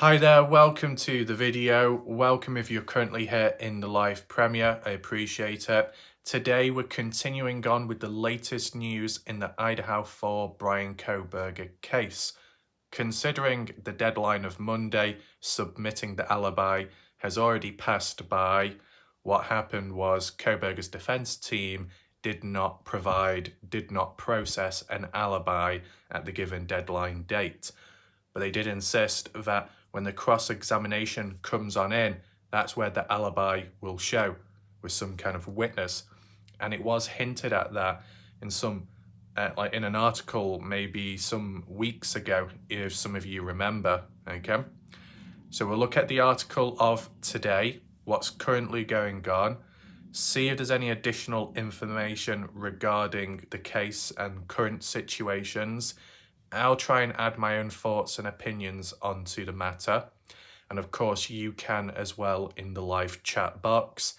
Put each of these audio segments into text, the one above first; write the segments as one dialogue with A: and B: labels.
A: Hi there, welcome to the video. Welcome if you're currently here in the live premiere, I appreciate it. Today we're continuing on with the latest news in the Idaho 4 Bryan Kohberger case. Considering the deadline of Monday, submitting the alibi has already passed by, what happened was Kohberger's defense team did not process an alibi at the given deadline date. But they did insist that when the cross-examination comes on in, that's where the alibi will show with some kind of witness. And it was hinted at that in some, like in an article maybe some weeks ago, if some of you remember, okay? So we'll look at the article of today, what's currently going on, see if there's any additional information regarding the case and current situations. I'll try and add my own thoughts and opinions onto the matter. And of course, you can as well in the live chat box.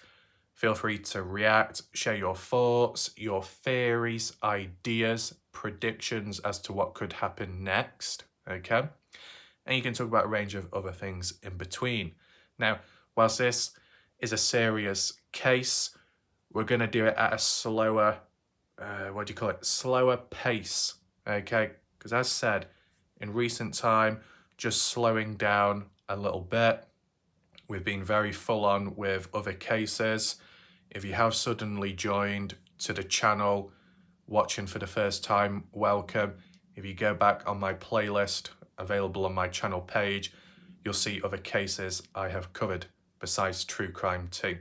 A: Feel free to react, share your thoughts, your theories, ideas, predictions as to what could happen next, okay? And you can talk about a range of other things in between. Now, whilst this is a serious case, we're going to do it at a slower, slower pace, okay? Because as said, in recent time, just slowing down a little bit. We've been very full on with other cases. If you have suddenly joined to the channel, watching for the first time, welcome. If you go back on my playlist, available on my channel page, you'll see other cases I have covered besides true crime too.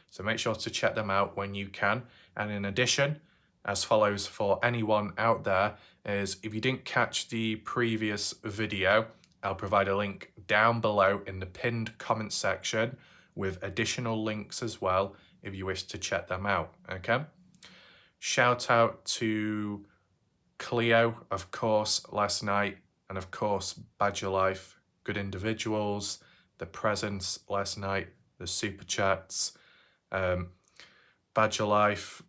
A: So make sure to check them out when you can. And in addition, as follows for anyone out there, is if you didn't catch the previous video, I'll provide a link down below in the pinned comment section with additional links as well if you wish to check them out, okay? Shout out to Cleo, of course, last night, and of course, Badger Life, good individuals, the presence last night, the super chats, Badger Life,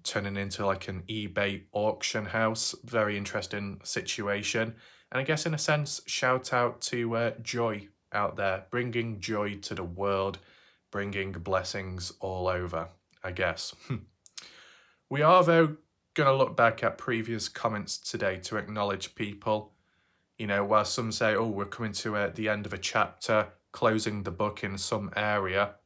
A: turning into like an eBay auction house. Very interesting situation. And I guess in a sense, shout out to Joy out there, bringing joy to the world, bringing blessings all over, I guess. We are though going to look back at previous comments today to acknowledge people. You know, while some say, oh, we're coming to the end of a chapter, closing the book in some area,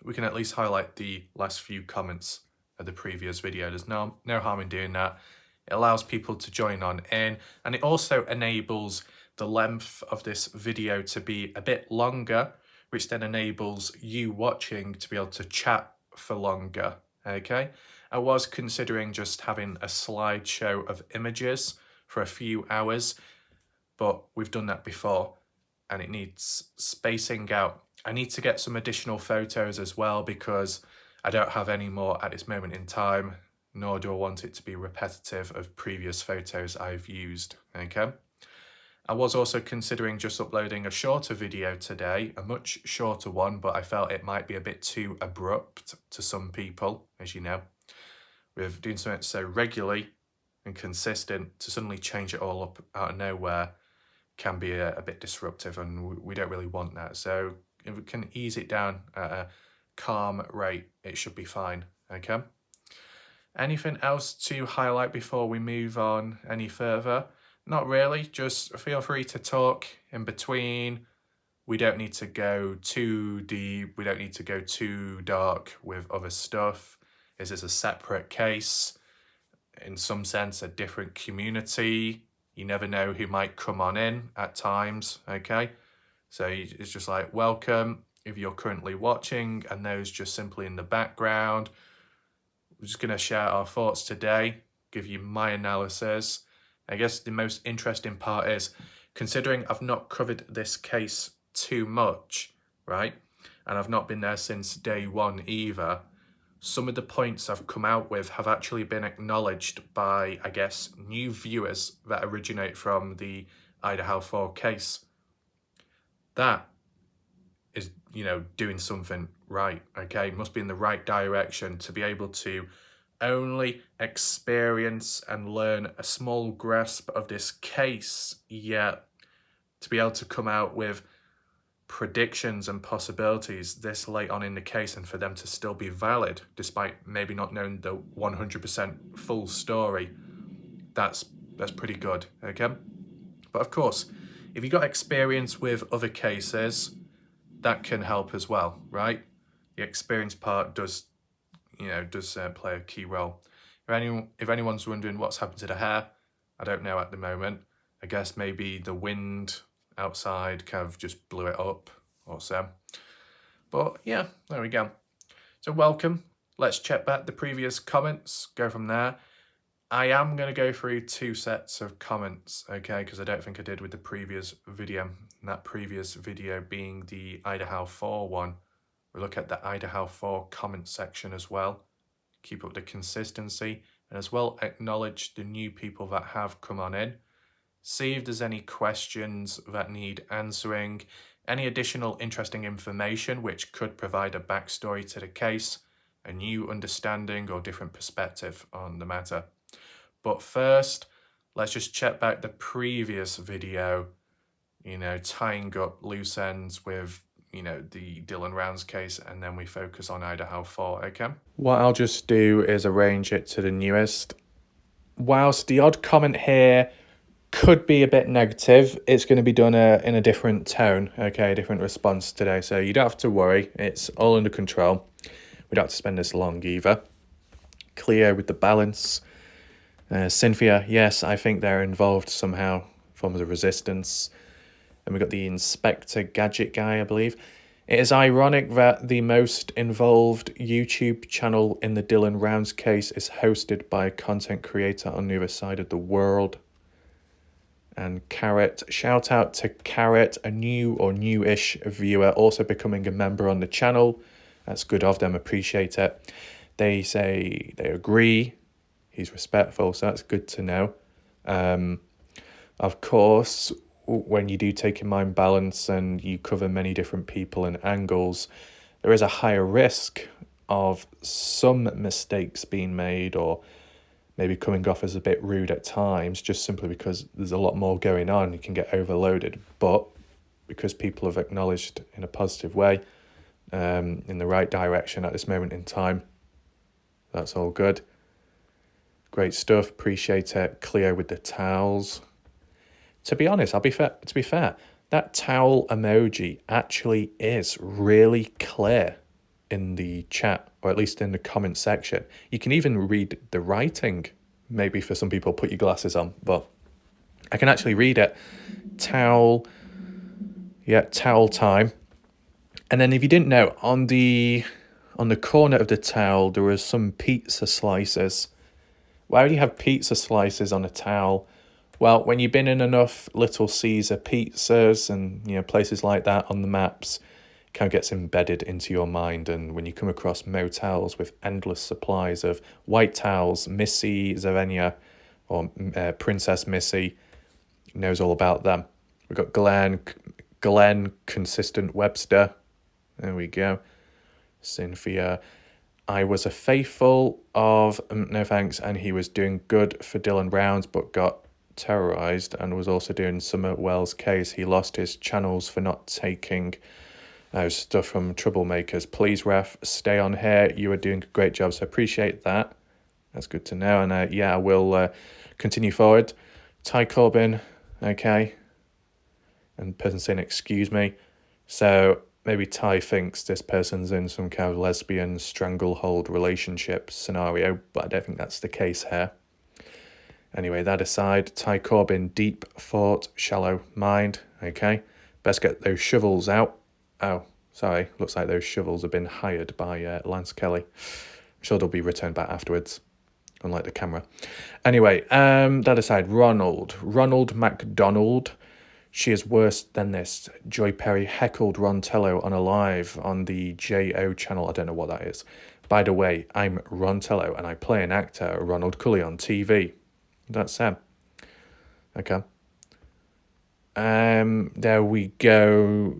A: we can at least highlight the last few comments of the previous video. There's no harm in doing that. It allows people to join on in, and it also enables the length of this video to be a bit longer, which then enables you watching to be able to chat for longer, okay? I was considering just having a slideshow of images for a few hours, but we've done that before and it needs spacing out. I need to get some additional photos as well because I don't have any more at this moment in time, nor do I want it to be repetitive of previous photos I've used, okay? I was also considering just uploading a shorter video today, a much shorter one, but I felt it might be a bit too abrupt to some people, as you know. With doing something so regularly and consistent, to suddenly change it all up out of nowhere can be a bit disruptive, and we don't really want that. So if we can ease it down at a calm rate, it should be fine, okay? Anything else to highlight before we move on any further? Not really, just feel free to talk in between. We don't need to go too deep, we don't need to go too dark with other stuff. Is this a separate case? In some sense, a different community. You never know who might come on in at times, okay? So it's just like, welcome if you're currently watching, and those just simply in the background. We're just going to share our thoughts today, give you my analysis. I guess the most interesting part is, considering I've not covered this case too much, right? And I've not been there since day one either. Some of the points I've come out with have actually been acknowledged by, I guess, new viewers that originate from the Idaho 4 case. That is, you know, doing something right, okay? Must be in the right direction to be able to only experience and learn a small grasp of this case, yet to be able to come out with predictions and possibilities this late on in the case, and for them to still be valid despite maybe not knowing the 100% full story, that's pretty good, okay? But of course, if you've got experience with other cases, that can help as well, right? The experience part does play a key role. If anyone's wondering what's happened to the hair, I don't know at the moment. I guess maybe the wind outside kind of just blew it up or so. But yeah, there we go. So welcome. Let's check back the previous comments, go from there. I am going to go through 2 sets of comments, okay, because I don't think I did with the previous video. And that previous video being the Idaho 4 one. We'll look at the Idaho 4 comment section as well. Keep up the consistency, and as well acknowledge the new people that have come on in. See if there's any questions that need answering, any additional interesting information which could provide a backstory to the case, a new understanding or different perspective on the matter. But first, let's just check back the previous video, tying up loose ends with, the Dylan Rounds case, and then we focus on Idaho 4, okay? What I'll just do is arrange it to the newest. Whilst the odd comment here could be a bit negative, it's going to be done in a different tone, okay, a different response today. So you don't have to worry, it's all under control. We don't have to spend this long either. Clear with the balance. Cynthia, yes, I think they're involved somehow, forms of resistance. And we've got the Inspector Gadget guy, I believe. It is ironic that the most involved YouTube channel in the Dylan Rounds case is hosted by a content creator on the other side of the world. And Carrot, shout out to Carrot, a new or newish viewer, also becoming a member on the channel. That's good of them, appreciate it. They say they agree. He's respectful, so that's good to know. Of course, when you do take in mind balance and you cover many different people and angles, there is a higher risk of some mistakes being made or maybe coming off as a bit rude at times, just simply because there's a lot more going on. You can get overloaded. But because people have acknowledged in a positive way, in the right direction at this moment in time, that's all good. Great stuff, appreciate it. Cleo with the towels. To be honest, to be fair, that towel emoji actually is really clear in the chat, or at least in the comment section. You can even read the writing. Maybe for some people, put your glasses on, but I can actually read it. Towel, yeah, towel time. And then if you didn't know, on the corner of the towel, there was some pizza slices. Why would you have pizza slices on a towel? Well, when you've been in enough Little Caesar pizzas and places like that on the maps, it kind of gets embedded into your mind. And when you come across motels with endless supplies of white towels, Missy Zavenia or Princess Missy knows all about them. We've got Glenn Consistent Webster. There we go. Cynthia. I was a faithful of no thanks, and he was doing good for Dylan Rounds, but got terrorized and was also doing Summer Wells' case. He lost his channels for not taking stuff from troublemakers. Please, ref, stay on here. You are doing a great job, so appreciate that. That's good to know. And I will continue forward. Ty Corbin, okay. And person saying excuse me. So maybe Ty thinks this person's in some kind of lesbian stranglehold relationship scenario, but I don't think that's the case here. Anyway, that aside, Ty Corbin, deep thought, shallow mind. Okay, best get those shovels out. Oh, sorry, looks like those shovels have been hired by Lance Kelly. I'm sure they'll be returned back afterwards, unlike the camera. Anyway, that aside, Ronald McDonald. She is worse than this. Joy Perry heckled Ron Tello on a live on the JO channel. I don't know what that is. By the way, I'm Ron Tello and I play an actor, Ronald Cully, on TV. That's Sam. Okay. There we go.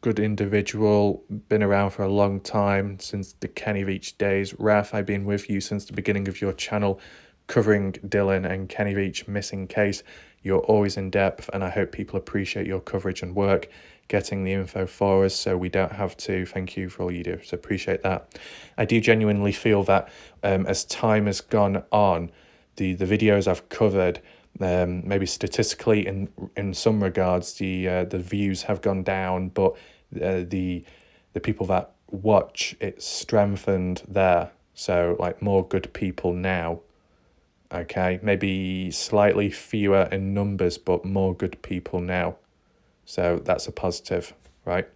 A: Good individual. Been around for a long time, since the Kenny Veach days. Raf, I've been with you since the beginning of your channel, covering Dylan and Kenny Veach missing case. You're always in depth, and I hope people appreciate your coverage and work. getting the info for us so we don't have to. Thank you for all you do. So appreciate that. I do genuinely feel that as time has gone on, the videos I've covered, maybe statistically in some regards, the views have gone down, but the people that watch, it's strengthened there. So like more good people now. Okay, maybe slightly fewer in numbers, but more good people now. So that's a positive, right?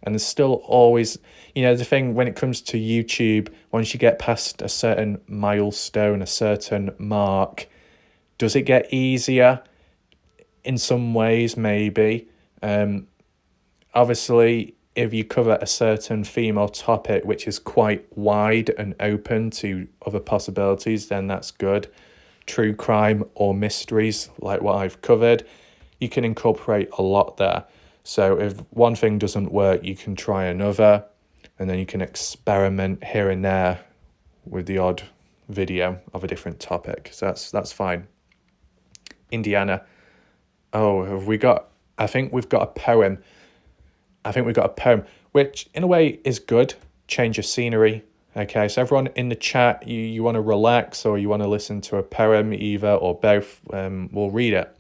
A: And there's still always, the thing when it comes to YouTube, once you get past a certain milestone, a certain mark, does it get easier? In some ways, maybe. Obviously, if you cover a certain theme or topic which is quite wide and open to other possibilities, then that's good. True crime or mysteries, like what I've covered, you can incorporate a lot there. So if one thing doesn't work, you can try another, and then you can experiment here and there with the odd video of a different topic. So that's fine. Indiana. I think we've got a poem. Which in a way is good. Change of scenery. Okay, so everyone in the chat, you want to relax or you want to listen to a poem, either or both, we'll read it.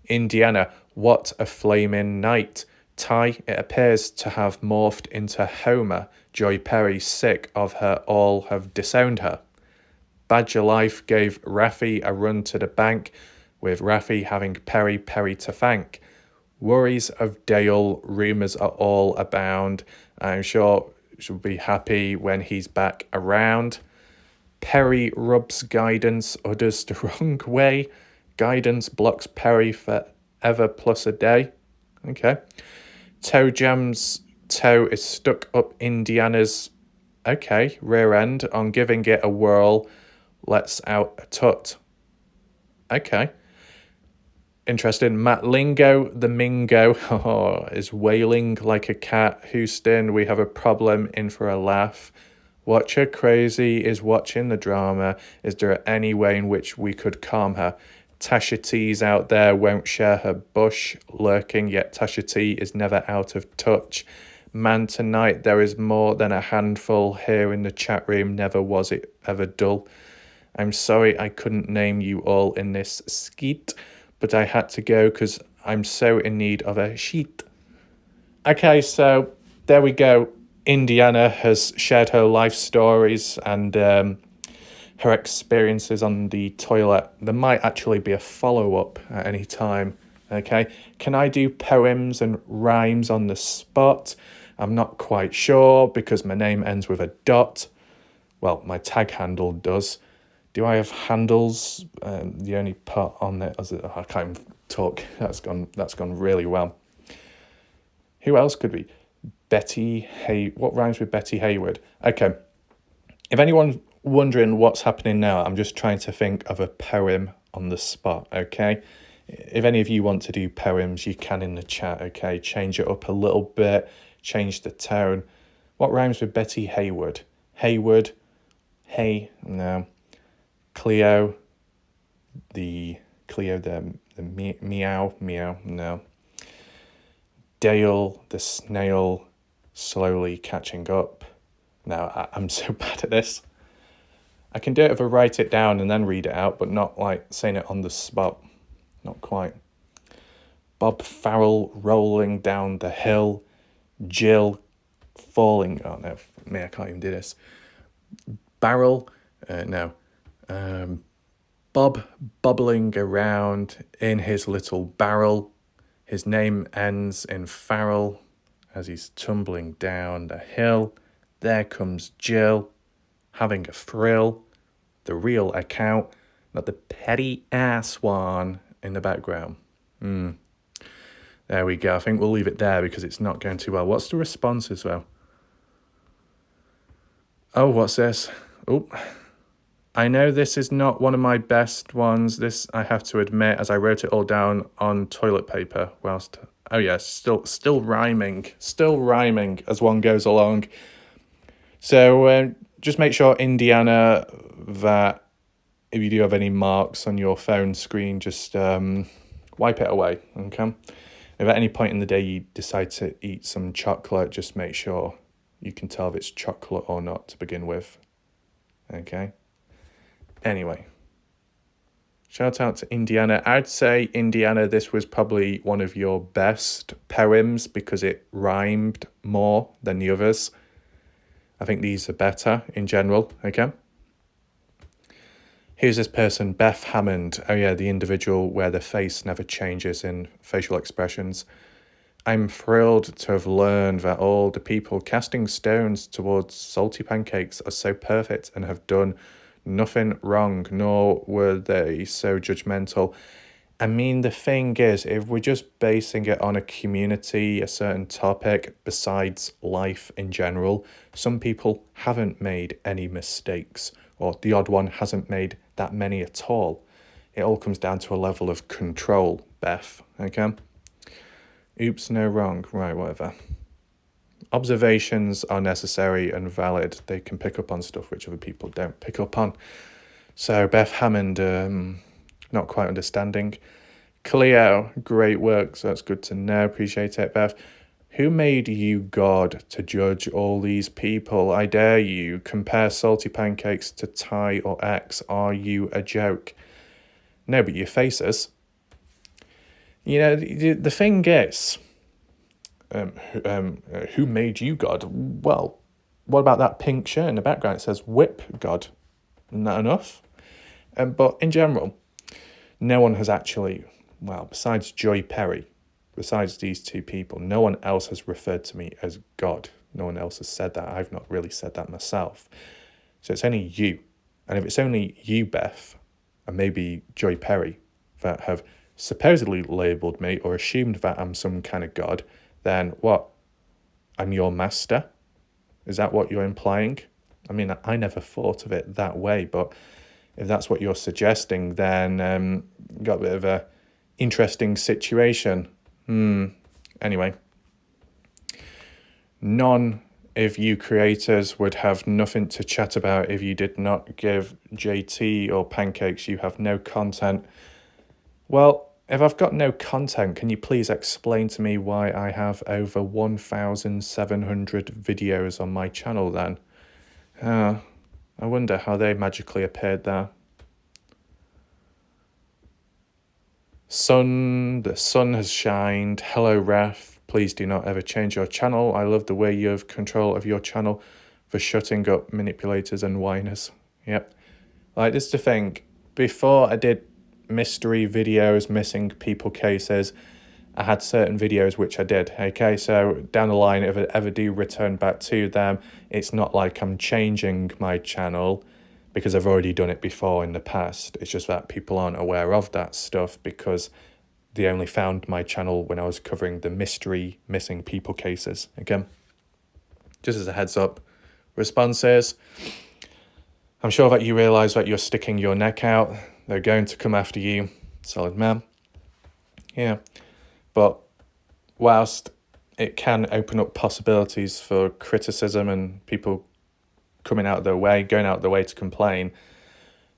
A: Indiana, what a flaming night. Ty, it appears to have morphed into Homer. Joy Perry, sick of her all, have disowned her. Badger Life gave Raffi a run to the bank, with Raffi having Perry to thank. Worries of Dale, rumours are all abound. I'm sure she'll be happy when he's back around. Perry rubs guidance others the wrong way. Guidance blocks Perry forever plus a day. Okay. Toe Jam's toe is stuck up Indiana's, rear end. On giving it a whirl, lets out a tut. Okay. Interesting. Matt Lingo, the Mingo, is wailing like a cat. Houston, we have a problem, in for a laugh. Watcher Crazy is watching the drama. Is there any way in which we could calm her? Tasha T's out there won't share her bush, lurking, yet Tasha T is never out of touch. Man, tonight there is more than a handful here in the chat room. Never was it ever dull. I'm sorry I couldn't name you all in this skeet, but I had to go because I'm so in need of a sheet. Okay, so there we go. Indiana has shared her life stories and her experiences on the toilet. There might actually be a follow-up at any time. Okay, can I do poems and rhymes on the spot? I'm not quite sure because my name ends with a dot. Well, my tag handle does. Do I have handles? The only part on it, I can't even talk. That's gone really well. Who else could be? What rhymes with Betty Hayward? Okay. If anyone's wondering what's happening now, I'm just trying to think of a poem on the spot, okay? If any of you want to do poems, you can in the chat, okay? Change it up a little bit, change the tone. What rhymes with Betty Hayward? Hayward, hey, no. Cleo, the meow, no. Dale, the snail, slowly catching up. Now, I'm so bad at this. I can do it if I write it down and then read it out, but not like saying it on the spot. Not quite. Bob Farrell rolling down the hill. Jill falling. Oh no, I can't even do this. Barrel, no. Bob bubbling around in his little barrel. His name ends in Farrell as he's tumbling down the hill. There comes Jill, having a thrill. The real account, not the petty ass one in the background. There we go. I think we'll leave it there because it's not going too well. What's the response as well? Oh, what's this? Oh, I know this is not one of my best ones. This I have to admit, as I wrote it all down on toilet paper whilst. Oh yes, still rhyming as one goes along. So just make sure, Indiana, that if you do have any marks on your phone screen, just wipe it away, okay? If at any point in the day you decide to eat some chocolate, just make sure you can tell if it's chocolate or not to begin with. Okay? Anyway. Shout out to Indiana. I'd say, Indiana, this was probably one of your best poems because it rhymed more than the others. I think these are better in general, okay? Here's this person, Beth Hammond. Oh yeah, the individual where the face never changes in facial expressions. I'm thrilled to have learned that all the people casting stones towards salty pancakes are so perfect and have done nothing wrong, nor were they so judgmental. I mean, the thing is, if we're just basing it on a community, a certain topic, besides life in general, some people haven't made any mistakes, or the odd one hasn't made that many at all. It all comes down to a level of control, Beth, okay? Oops, no wrong. Right, whatever. Observations are necessary and valid. They can pick up on stuff which other people don't pick up on. So, Beth Hammond, not quite understanding. Cleo, great work. So that's good to know. Appreciate it, Beth. Who made you God to judge all these people? I dare you. Compare salty pancakes to Thai or X. Are you a joke? No, but your faces. You know, the thing is, who made you God? Well, what about that pink shirt in the background? It says whip God. Isn't that enough? But in general, no one has actually, well, besides Joy Perry, besides these two people, no one else has referred to me as God. No one else has said that. I've not really said that myself. So it's only you. And if it's only you, Beth, and maybe Joy Perry, that have supposedly labelled me or assumed that I'm some kind of God, then what? I'm your master? Is that what you're implying? I mean, I never thought of it that way, but if that's what you're suggesting, then got a bit of a interesting situation. Anyway. None of you creators would have nothing to chat about if you did not give JT or pancakes. You have no content. Well, if I've got no content, can you please explain to me why I have over 1,700 videos on my channel then? I wonder how they magically appeared there. The sun has shined. Hello, Ref. Please do not ever change your channel. I love the way you have control of your channel for shutting up manipulators and whiners. Yep. Like, this is the thing. Before I did mystery videos, missing people cases, I had certain videos which I did, okay? So down the line, if I ever do return back to them, it's not like I'm changing my channel because I've already done it before in the past. It's just that people aren't aware of that stuff because they only found my channel when I was covering the mystery missing people cases. Again, just as a heads up. Responses. I'm sure that you realise that you're sticking your neck out. They're going to come after you. Solid man. Yeah. But whilst it can open up possibilities for criticism and people coming out of their way, going out of their way to complain,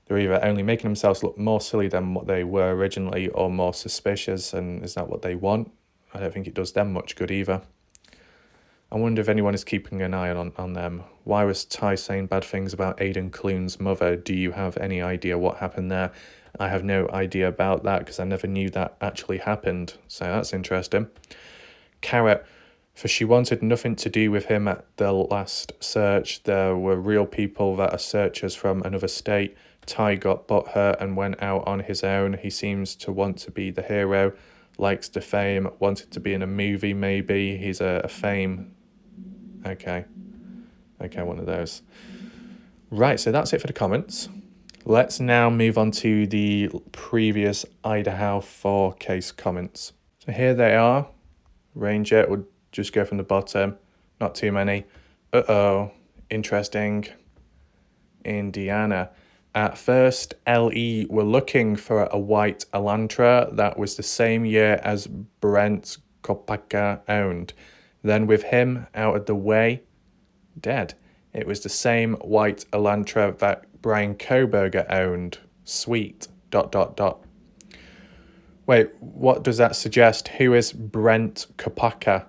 A: they're either only making themselves look more silly than what they were originally or more suspicious, and is that what they want? I don't think it does them much good either. I wonder if anyone is keeping an eye on them. Why was Ty saying bad things about Aidan Clune's mother? Do you have any idea what happened there? I have no idea about that because I never knew that actually happened. So that's interesting. Carrot, for she wanted nothing to do with him at the last search. There were real people that are searchers from another state. Ty got butthurt and went out on his own. He seems to want to be the hero, likes the fame, wanted to be in a movie maybe. He's a fame. Okay, one of those. Right, so that's it for the comments. Let's now move on to the previous Idaho 4 case comments. So here they are. Ranger would just go from the bottom. Not too many. Interesting. Indiana. At first, LE were looking for a white Elantra that was the same year as Brent Kohberger owned. Then with him out of the way, dead. It was the same white Elantra that Bryan Kohberger owned. Sweet. ... Wait, what does that suggest? Who is Brent Kopaka?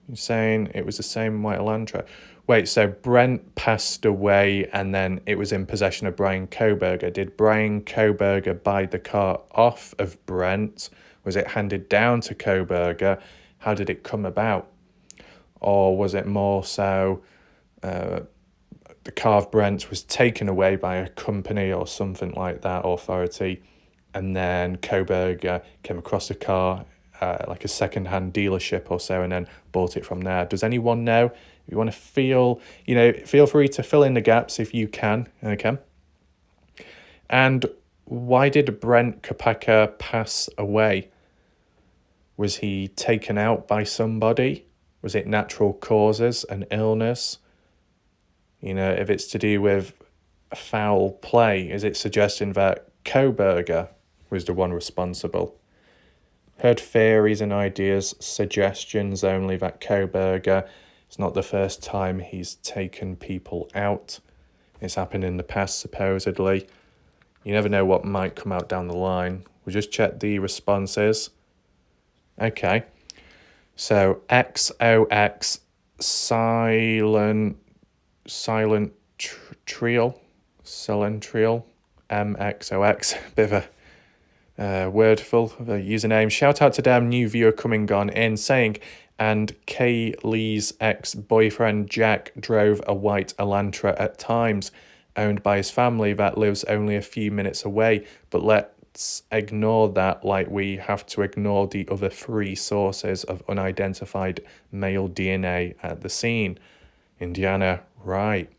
A: You're saying it was the same white Elantra. Wait, so Brent passed away and then it was in possession of Bryan Kohberger. Did Bryan Kohberger buy the car off of Brent? Was it handed down to Kohberger? How did it come about? Or was it more so the car of Brent was taken away by a company or something like that, authority, and then Kohberger came across the car like a second-hand dealership or so and then bought it from there? Does anyone know? If you want to feel free to fill in the gaps if you can, okay? And why did Brent Kopaka pass away? Was he taken out by somebody? Was it natural causes, an illness? If it's to do with foul play, is it suggesting that Kohberger was the one responsible? Heard theories and ideas, suggestions only that Kohberger, it's not the first time he's taken people out. It's happened in the past, supposedly. You never know what might come out down the line. We'll just check the responses. Okay. So XOX silent trial, MXOX, bit of a wordful of a username. Shout out to them, new viewer coming on in saying, and Kaylee's ex-boyfriend Jack drove a white Elantra at times, owned by his family that lives only a few minutes away, but let's ignore that like we have to ignore the other 3 sources of unidentified male DNA at the scene. Indiana, right,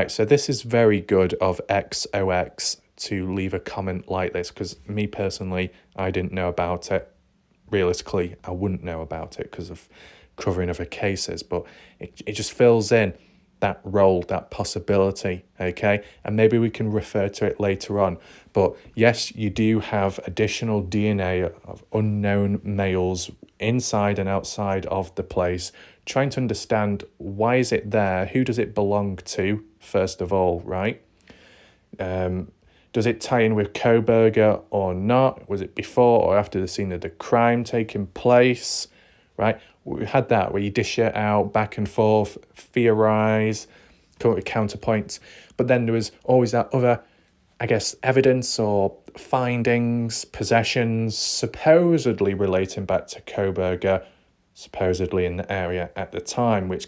A: so this is very good of XOX to leave a comment like this, because me personally, I didn't know about it. Realistically, I wouldn't know about it because of covering other cases, but it just fills in that role, that possibility, okay? And maybe we can refer to it later on. But yes, you do have additional DNA of unknown males inside and outside of the place, trying to understand why is it there, who does it belong to, first of all, right? Does it tie in with Kohberger or not? Was it before or after the scene of the crime taking place, right? We had that where you dish it out back and forth, theorize, come up with counterpoints. But then there was always that other, evidence or findings, possessions, supposedly relating back to Kohberger, supposedly in the area at the time, which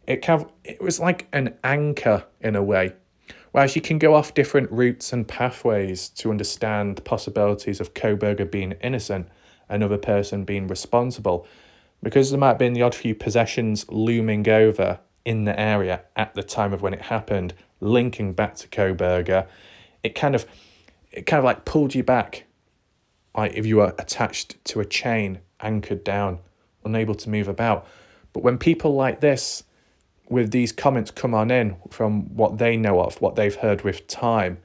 A: it was like an anchor in a way. Whereas you can go off different routes and pathways to understand possibilities of Kohberger being innocent, another person being responsible, because there might have been the odd few possessions looming over in the area at the time of when it happened, linking back to Kohberger. It kind of like pulled you back, like if you were attached to a chain, anchored down, unable to move about. But when people like this, with these comments come on in from what they know of, what they've heard with time,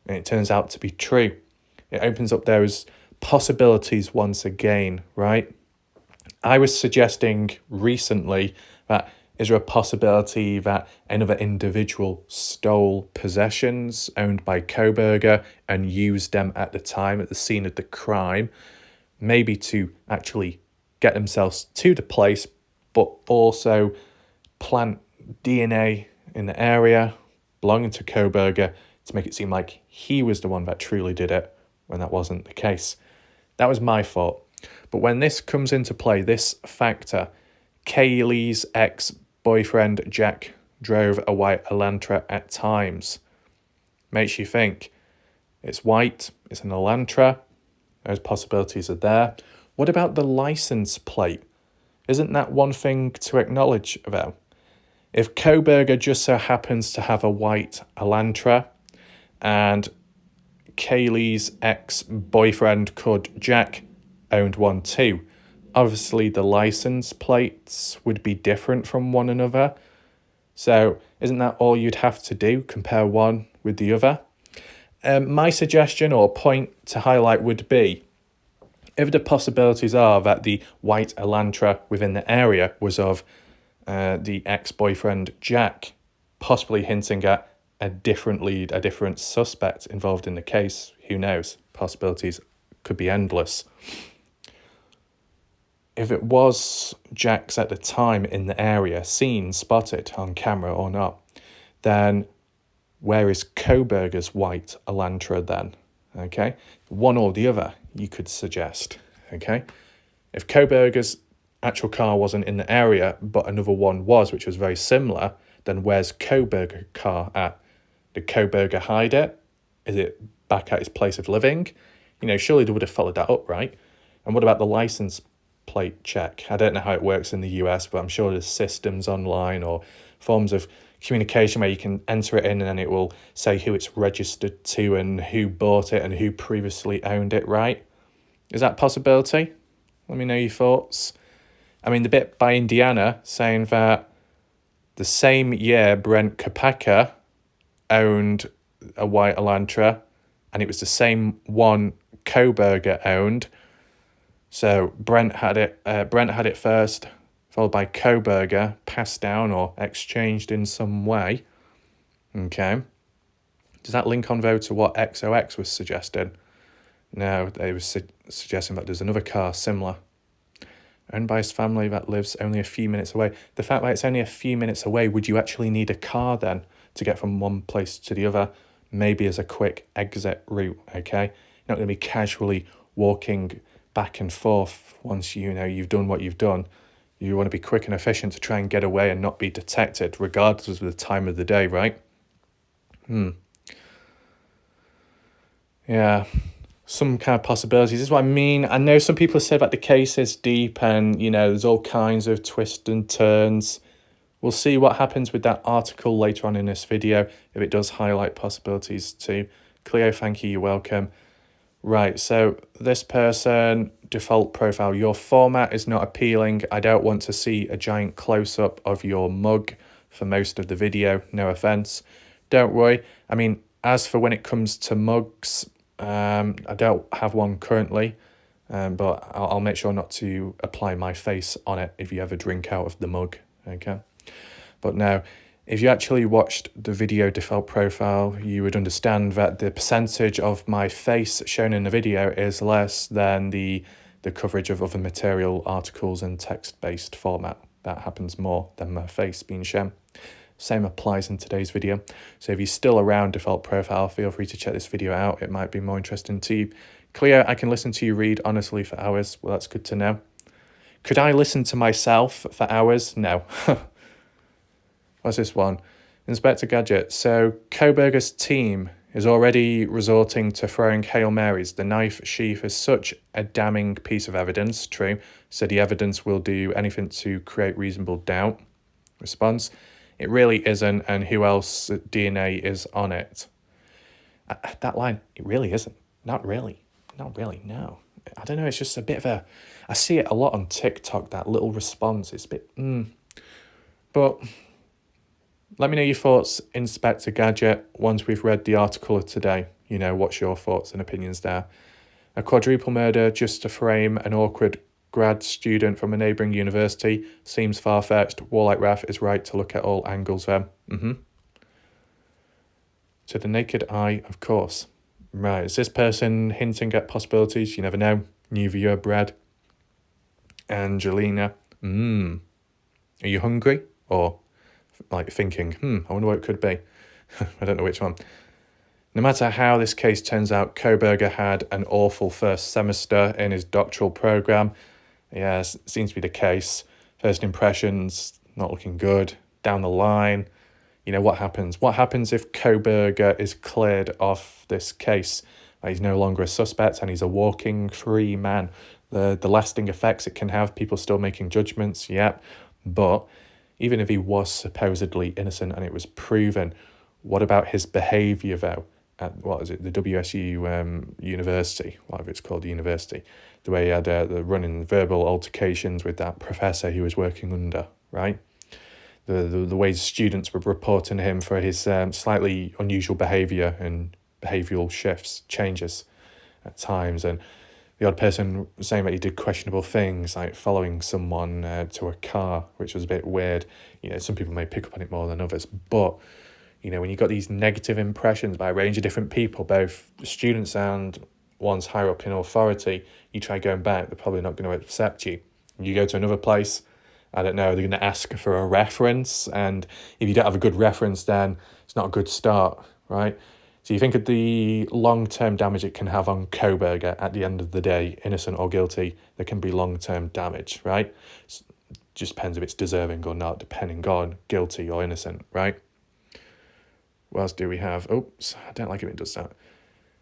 A: and it turns out to be true, it opens up those possibilities once again, right? I was suggesting recently that is there a possibility that another individual stole possessions owned by Kohberger and used them at the time, at the scene of the crime, maybe to actually get themselves to the place, but also plant DNA in the area belonging to Kohberger to make it seem like he was the one that truly did it, when that wasn't the case. That was my thought. But when this comes into play, this factor, Kaylee's ex-boyfriend Jack drove a white Elantra at times, makes you think it's white, it's an Elantra, those possibilities are there. What about the license plate? Isn't that one thing to acknowledge about? If Kohberger just so happens to have a white Elantra and Kaylee's ex-boyfriend called Jack owned one too, obviously the license plates would be different from one another. So isn't that all you'd have to do, compare one with the other? My suggestion or point to highlight would be, if the possibilities are that the white Elantra within the area was of the ex-boyfriend Jack, possibly hinting at a different lead, a different suspect involved in the case. Who knows? Possibilities could be endless. If it was Jax at the time in the area, seen, spotted on camera or not, then where is Kohberger's white Elantra then? Okay, one or the other, you could suggest. Okay, if Kohberger's actual car wasn't in the area, but another one was, which was very similar, then where's Kohberger's car at? Did Kohberger hide it? Is it back at his place of living? You know, surely they would have followed that up, right? And what about the license plate check? I don't know how it works in the US, but I'm sure there's systems online or forms of communication where you can enter it in and then it will say who it's registered to and who bought it and who previously owned it, right? Is that a possibility? Let me know your thoughts. I mean, the bit by Indiana saying that the same year Brent Kohberger owned a white Elantra and it was the same one Kohberger owned. So Brent had it first, followed by Kohberger, passed down or exchanged in some way. Okay. Does that link on though to what XOX was suggesting? No, they were suggesting that there's another car similar, owned by his family that lives only a few minutes away. The fact that it's only a few minutes away, would you actually need a car then to get from one place to the other? Maybe as a quick exit route, okay? You're not going to be casually walking back and forth once you've done what you've done. You want to be quick and efficient to try and get away and not be detected, regardless of the time of the day, right? Yeah, some kind of possibilities. This is what I mean. I know some people have said that the case is deep and, there's all kinds of twists and turns. We'll see what happens with that article later on in this video, if it does highlight possibilities too. Cleo, thank you, you're welcome. Right, so this person, default profile, your format is not appealing. I don't want to see a giant close-up of your mug for most of the video, no offense. Don't worry. I mean, as for when it comes to mugs, I don't have one currently, but I'll make sure not to apply my face on it if you ever drink out of the mug, okay? But now, if you actually watched the video default profile, you would understand that the percentage of my face shown in the video is less than the coverage of other material, articles and text-based format. That happens more than my face being shown. Same applies in today's video. So if you're still around default profile, feel free to check this video out. It might be more interesting to you. Cleo, I can listen to you read honestly for hours. Well, that's good to know. Could I listen to myself for hours? No. What's this one? Inspector Gadget. So Kohberger's team is already resorting to throwing Hail Marys. The knife sheath is such a damning piece of evidence. True. So the evidence will do anything to create reasonable doubt. Response. It really isn't, and who else DNA is on it? That line, it really isn't. Not really, no. I don't know, it's just a bit of I see it a lot on TikTok, that little response, it's a bit, But let me know your thoughts, Inspector Gadget, once we've read the article of today. What's your thoughts and opinions there? A quadruple murder just to frame an awkward grad student from a neighbouring university seems far-fetched. Warlike Raf is right to look at all angles there. To the naked eye, of course. Right, is this person hinting at possibilities? You never know. New viewer, Brad. Angelina. Are you hungry? Or like thinking, I wonder what it could be. I don't know which one. No matter how this case turns out, Kohberger had an awful first semester in his doctoral programme. Yeah, seems to be the case. First impressions, not looking good. Down the line, what happens? What happens if Kohberger is cleared off this case? He's no longer a suspect and he's a walking free man. The lasting effects it can have, people still making judgments, yeah. But even if he was supposedly innocent and it was proven, what about his behaviour though? At, the WSU university, whatever it's called, the university, the way he had the running verbal altercations with that professor he was working under, right? The way students were reporting him for his slightly unusual behaviour and behavioural changes at times, and the odd person saying that he did questionable things, like following someone to a car, which was a bit weird. Some people may pick up on it more than others, but when you've got these negative impressions by a range of different people, both students and ones higher up in authority, you try going back, they're probably not going to accept you. You go to another place, I don't know, they're going to ask for a reference, and if you don't have a good reference, then it's not a good start, right? So you think of the long-term damage it can have on Kohberger at the end of the day, innocent or guilty, there can be long-term damage, right? Just depends if it's deserving or not, depending on guilty or innocent, right? What else do we have? Oops, I don't like it when it does that.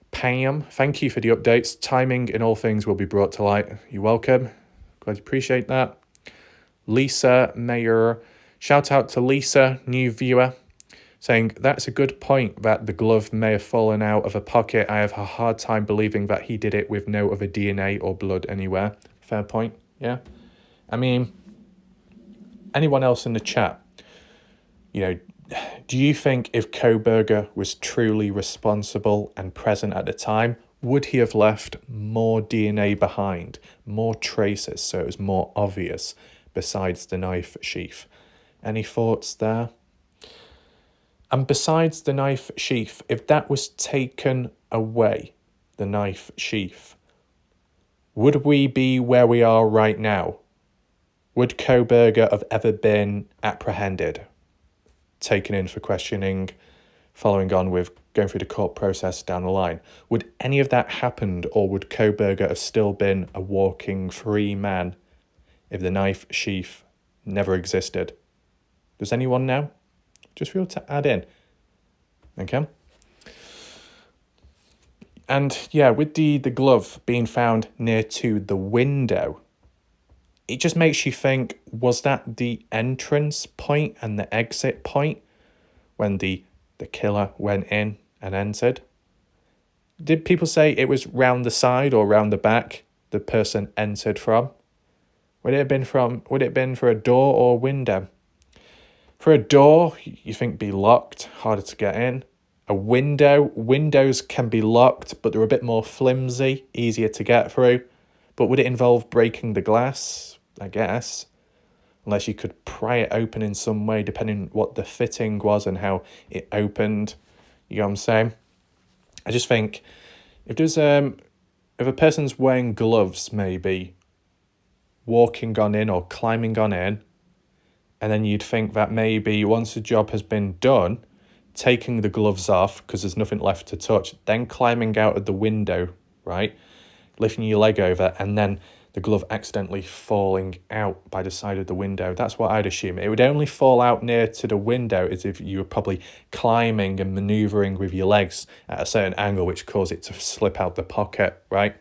A: Pam, thank you for the updates. Timing in all things will be brought to light. You're welcome. Glad you appreciate that. Lisa Mayer, shout out to Lisa, new viewer, saying, that's a good point that the glove may have fallen out of a pocket. I have a hard time believing that he did it with no other DNA or blood anywhere. Fair point, yeah. I mean, anyone else in the chat, do you think if Kohberger was truly responsible and present at the time, would he have left more DNA behind, more traces, so it was more obvious, besides the knife sheath? Any thoughts there? And besides the knife sheath, if that was taken away, the knife sheath, would we be where we are right now? Would Kohberger have ever been apprehended, taken in for questioning, following on with going through the court process down the line? Would any of that happened, or would Kohberger have still been a walking free man if the knife sheath never existed? Does anyone know? Just feel to add in. Okay. And yeah, with the glove being found near to the window, it just makes you think, was that the entrance point and the exit point when the killer went in and entered? Did people say it was round the side or round the back the person entered from? Would it have been for a door or window? For a door, you think be locked, harder to get in. A windows can be locked, but they're a bit more flimsy, easier to get through. But would it involve breaking the glass? I guess. Unless you could pry it open in some way, depending what the fitting was and how it opened. You know what I'm saying? I just think if there's if a person's wearing gloves, maybe walking on in or climbing on in, and then you'd think that maybe once the job has been done, taking the gloves off because there's nothing left to touch, then climbing out of the window, right? Lifting your leg over, and then the glove accidentally falling out by the side of the window. That's what I'd assume. It would only fall out near to the window as if you were probably climbing and manoeuvring with your legs at a certain angle, which caused it to slip out the pocket, right?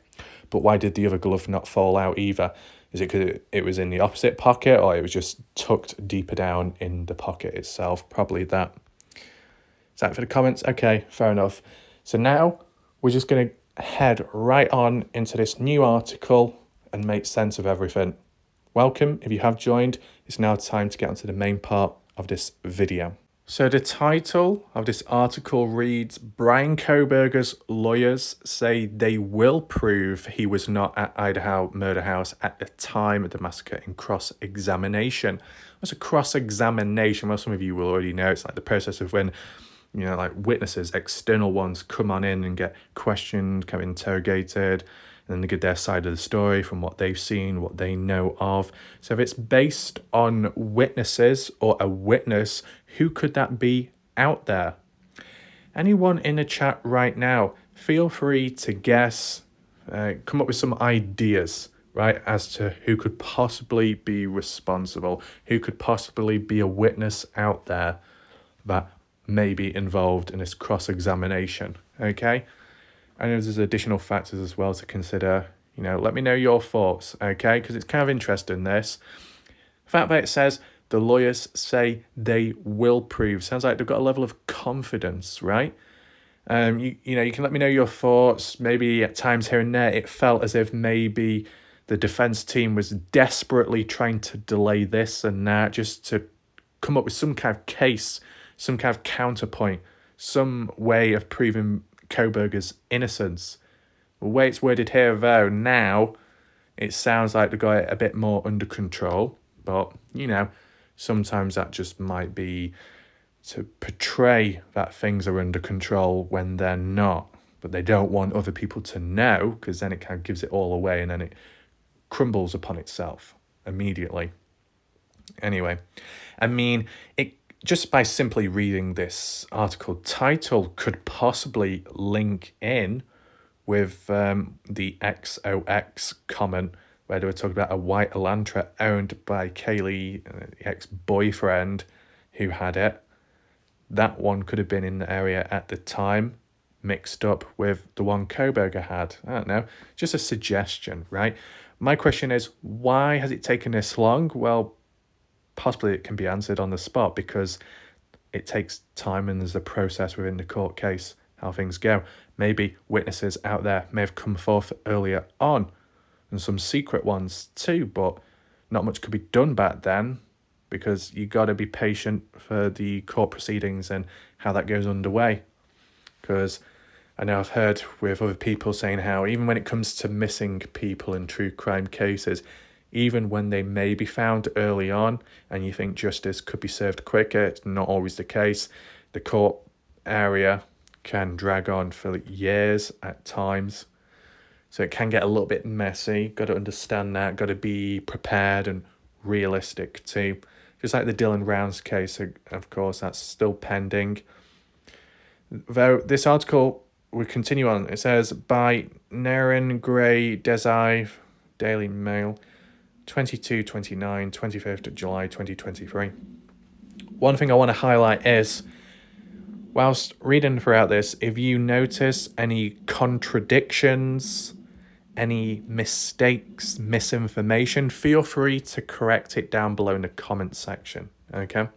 A: But why did the other glove not fall out either? Is it because it was in the opposite pocket, or it was just tucked deeper down in the pocket itself? Probably that. Is that for the comments? Okay, fair enough. So now we're just going to head right on into this new article and make sense of everything. Welcome, if you have joined. It's now time to get onto the main part of this video. So the title of this article reads, Bryan Kohberger's lawyers say they will prove he was not at Idaho murder house at the time of the massacre in cross-examination. What's a cross-examination? Well, some of you will already know. It's like the process of when, like witnesses, external ones, come on in and get questioned, kind of interrogated, and then they give their side of the story from what they've seen, what they know of. So if it's based on witnesses or a witness, who could that be out there? Anyone in the chat right now, feel free to guess, come up with some ideas, right, as to who could possibly be responsible, who could possibly be a witness out there that may be involved in this cross-examination, okay? I know there's additional factors as well to consider. Let me know your thoughts, okay? Because it's kind of interesting, this. The fact that it says the lawyers say they will prove. Sounds like they've got a level of confidence, right? You can let me know your thoughts. Maybe at times here and there, it felt as if maybe the defense team was desperately trying to delay this and that just to come up with some kind of case, some kind of counterpoint, some way of proving Kohberger's innocence. The way it's worded here, though, now it sounds like they've got it a bit more under control. But, sometimes that just might be to portray that things are under control when they're not. But they don't want other people to know, because then it kind of gives it all away and then it crumbles upon itself immediately. Anyway, I mean, it just by simply reading this article title could possibly link in with the XOX comment where they were talking about a white Elantra owned by Kaylee, the ex-boyfriend who had it. That one could have been in the area at the time, mixed up with the one Kohberger had. I don't know, just a suggestion, right? My question is, why has it taken this long? Well, possibly it can be answered on the spot because it takes time and there's a process within the court case, how things go. Maybe witnesses out there may have come forth earlier on, and some secret ones too, but not much could be done back then because you got to be patient for the court proceedings and how that goes underway. Because I know I've heard with other people saying how even when it comes to missing people in true crime cases, even when they may be found early on and you think justice could be served quicker, it's not always the case. The court area can drag on for years at times. So it can get a little bit messy. Got to understand that. Got to be prepared and realistic too. Just like the Dylan Rounds case, of course, that's still pending. Though this article will continue on. It says, by Naren Gray Desai, Daily Mail, 22, 29, 25th of July 2023. One thing I want to highlight is, whilst reading throughout this, if you notice any contradictions, any mistakes, misinformation, feel free to correct it down below in the comment section, okay?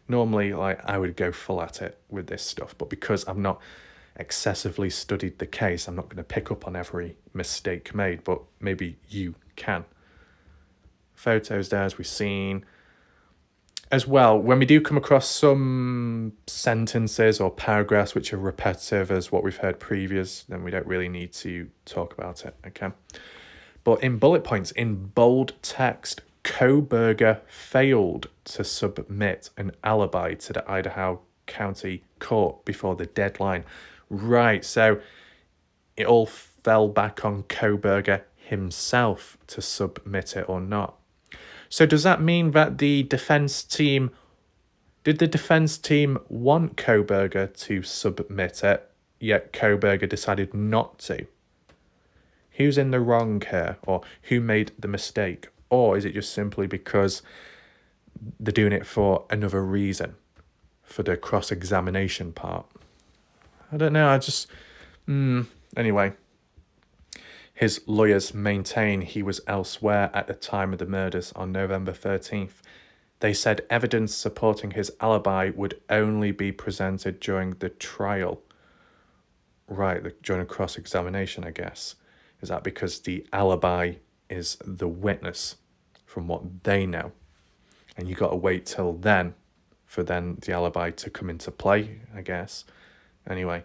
A: Normally, I would go full at it with this stuff, but because I've not excessively studied the case, I'm not going to pick up on every mistake made, but maybe you can. Photos there, as we've seen. As well, when we do come across some sentences or paragraphs which are repetitive as what we've heard previous, then we don't really need to talk about it, okay? But in bullet points, in bold text, Kohberger failed to submit an alibi to the Idaho County Court before the deadline. Right, so it all fell back on Kohberger himself to submit it or not. So does that mean that did the defense team want Kohberger to submit it, yet Kohberger decided not to? Who's in the wrong here, or who made the mistake? Or is it just simply because they're doing it for another reason, for the cross-examination part? I don't know, anyway. His lawyers maintain he was elsewhere at the time of the murders on November 13th. They said evidence supporting his alibi would only be presented during the trial. Right, during a cross-examination, I guess. Is that because the alibi is the witness from what they know? And you got to wait till then for then the alibi to come into play, I guess. Anyway.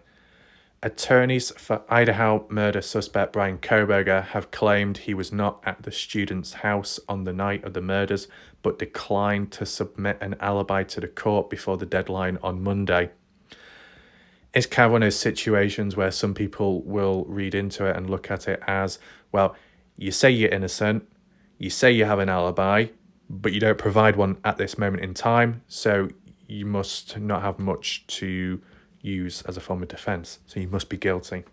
A: Attorneys for Idaho murder suspect Bryan Kohberger have claimed he was not at the student's house on the night of the murders, but declined to submit an alibi to the court before the deadline on Monday. It's kind of one of those situations where some people will read into it and look at it as, well, you say you're innocent, you say you have an alibi, but you don't provide one at this moment in time, so you must not have much to use as a form of defence, so you must be guilty.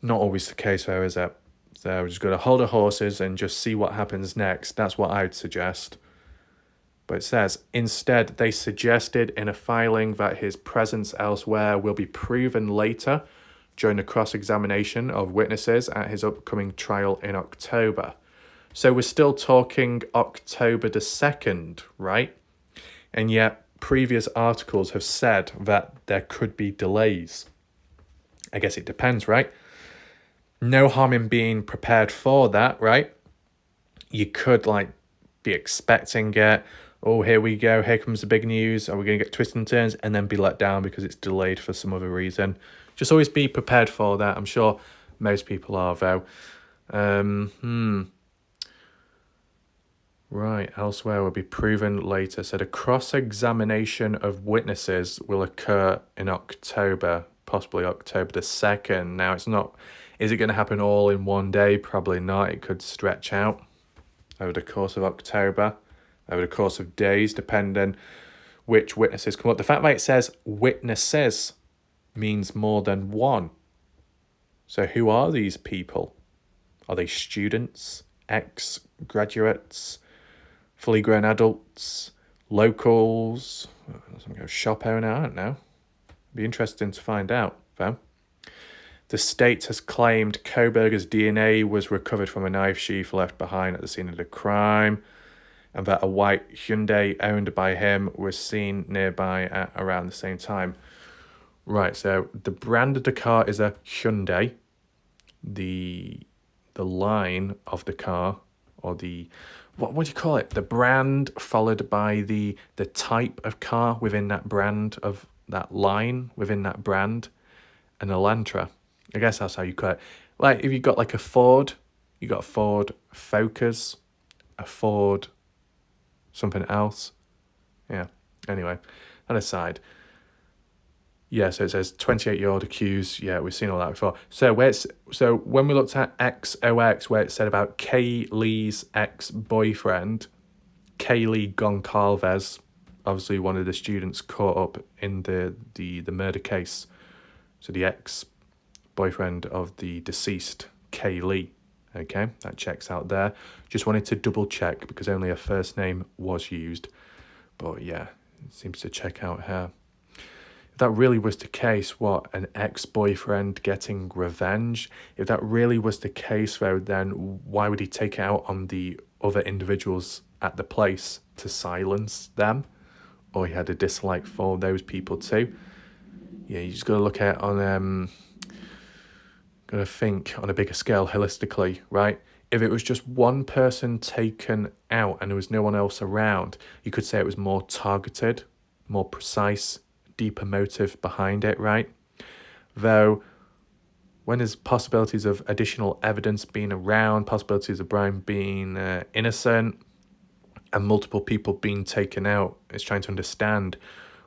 A: Not always the case though, is it? So we're just going to hold our horses and just see what happens next. That's what I'd suggest. But it says, instead, they suggested in a filing that his presence elsewhere will be proven later during the cross-examination of witnesses at his upcoming trial in October. So we're still talking October the 2nd, right? And yet, previous articles have said that there could be delays. I guess it depends, right? No harm in being prepared for that, right? You could be expecting it. Oh, here we go. Here comes the big news. Are we going to get twists and turns? And then be let down because it's delayed for some other reason. Just always be prepared for that. I'm sure most people are, though. Right, elsewhere will be proven later. So the cross-examination of witnesses will occur in October, possibly October the 2nd. Now, it's not, is it going to happen all in one day? Probably not. It could stretch out over the course of October, over the course of days, depending which witnesses come up. The fact that it says witnesses means more than one. So who are these people? Are they students, ex-graduates, fully grown adults, locals, some kind of shop owner? I don't know. Be interesting to find out, though. The state has claimed Kohberger's DNA was recovered from a knife sheath left behind at the scene of the crime, and that a white Hyundai owned by him was seen nearby at around the same time. Right, so the brand of the car is a Hyundai. The line of the car, or the, what do you call it? The brand followed by the type of car within that brand, of that line within that brand, an Elantra. I guess that's how you call it. Like if you got like a Ford, you got a Ford Focus, a Ford something else. Yeah. Anyway, that aside. Yeah, so it says 28-year-old accused. Yeah, we've seen all that before. So when we looked at XOX, where it said about Kaylee's ex-boyfriend, Kaylee Goncalves, obviously one of the students caught up in the murder case. So the ex-boyfriend of the deceased, Kaylee. Okay, that checks out there. Just wanted to double check because only her first name was used. But yeah, it seems to check out her. If that really was the case, what, an ex-boyfriend getting revenge? If that really was the case, though, then why would he take it out on the other individuals at the place to silence them? Or he had a dislike for those people too? Yeah, you just got to look at it on, got to think on a bigger scale holistically, right? If it was just one person taken out and there was no one else around, you could say it was more targeted, more precise, deeper motive behind it, right? Though when there's possibilities of additional evidence being around, possibilities of Bryan being innocent, and multiple people being taken out, it's trying to understand,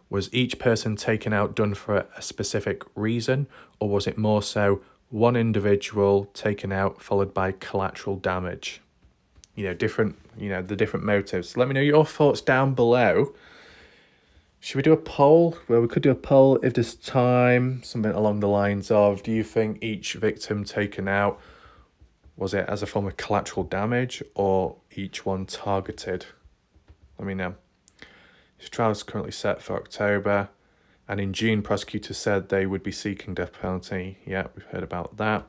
A: was each person taken out done for a specific reason, or was it more so one individual taken out followed by collateral damage? The different motives. Let me know your thoughts down below. Should we do a poll? Well, we could do a poll if there's time, something along the lines of, do you think each victim taken out, was it as a form of collateral damage or each one targeted? Let me know. His trial is currently set for October, and in June, prosecutors said they would be seeking death penalty. Yeah, we've heard about that.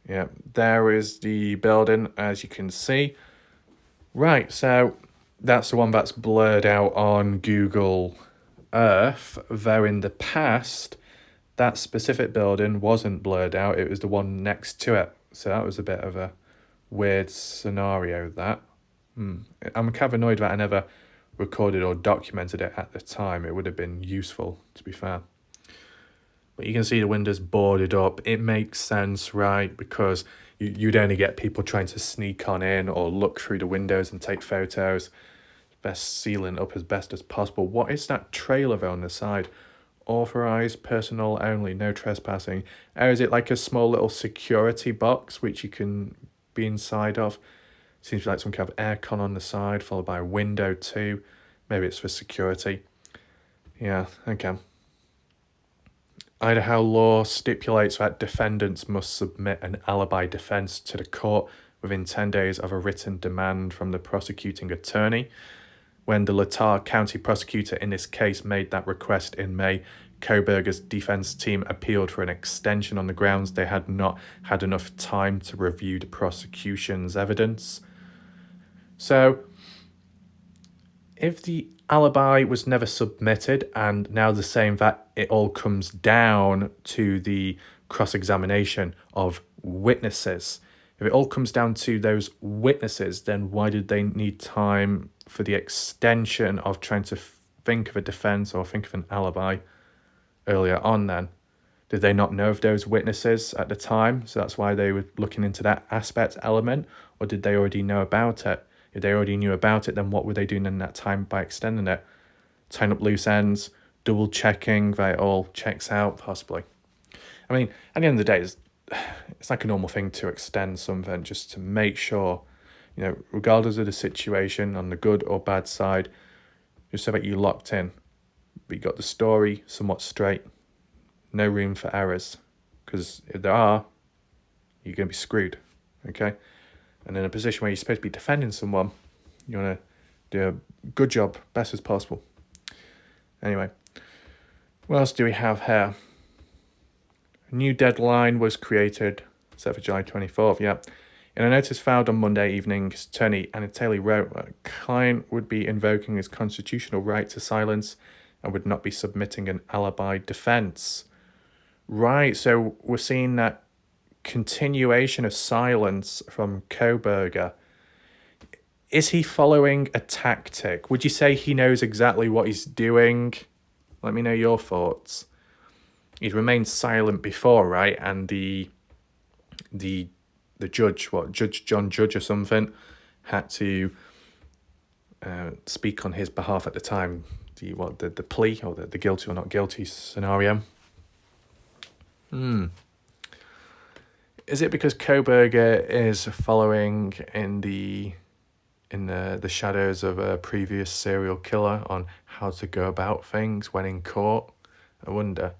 A: Yeah, there is the building, as you can see. Right, so that's the one that's blurred out on Google Earth, though in the past, that specific building wasn't blurred out. It was the one next to it. So that was a bit of a weird scenario, that. I'm kind of annoyed that I never recorded or documented it at the time. It would have been useful, to be fair. But you can see the windows boarded up. It makes sense, right? Because you'd only get people trying to sneak on in or look through the windows and take photos. Best sealing up as best as possible. What is that trailer though on the side? Authorized personnel only, no trespassing. Or is it like a small little security box which you can be inside of? Seems like some kind of aircon on the side, followed by a window too. Maybe it's for security. Yeah, okay. Idaho law stipulates that defendants must submit an alibi defense to the court within 10 days of a written demand from the prosecuting attorney. When the Latah County prosecutor in this case made that request in May, Kohberger's defense team appealed for an extension on the grounds they had not had enough time to review the prosecution's evidence. So, if the alibi was never submitted and now they're saying that it all comes down to the cross-examination of witnesses, if it all comes down to those witnesses, then why did they need time for the extension of trying to think of a defense or think of an alibi earlier on then? Did they not know of those witnesses at the time? So that's why they were looking into that aspect element, or did they already know about it? If they already knew about it, then what were they doing in that time by extending it? Tying up loose ends, double checking that it all checks out, possibly. I mean, at the end of the day, it's like a normal thing to extend something just to make sure, regardless of the situation, on the good or bad side, just so that you're locked in. But you got the story somewhat straight. No room for errors. Because if there are, you're going to be screwed. Okay? And in a position where you're supposed to be defending someone, you want to do a good job, best as possible. Anyway, what else do we have here? A new deadline was created, set for July 24th, yeah. In a notice filed on Monday evening, his attorney Anna Taylor wrote that a client would be invoking his constitutional right to silence and would not be submitting an alibi defense. Right, so we're seeing that continuation of silence from Kohberger. Is he following a tactic? Would you say he knows exactly what he's doing? Let me know your thoughts. He's remained silent before, right? And the judge, Judge John Judge or something, had to speak on his behalf at the time. The plea or the guilty or not guilty scenario. Is it because Kohberger is following in the shadows of a previous serial killer on how to go about things when in court? I wonder.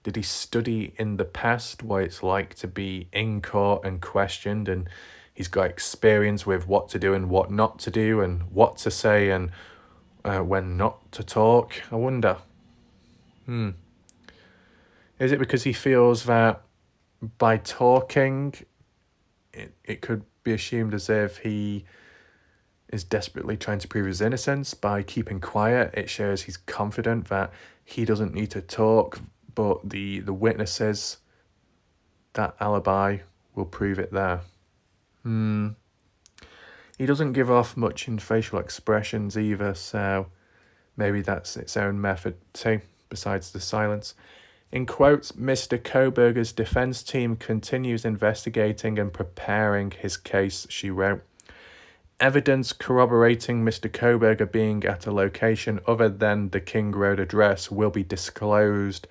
A: Did he study in the past what it's like to be in court and questioned, and he's got experience with what to do and what not to do and what to say and when not to talk? I wonder. Is it because he feels that by talking, it could be assumed as if he is desperately trying to prove his innocence? By keeping quiet, it shows he's confident that he doesn't need to talk, but the witnesses, that alibi, will prove it there. He doesn't give off much in facial expressions either, so maybe that's its own method too, besides the silence. In quotes, Mr. Kohberger's defense team continues investigating and preparing his case, she wrote. Evidence corroborating Mr. Kohberger being at a location other than the King Road address will be disclosed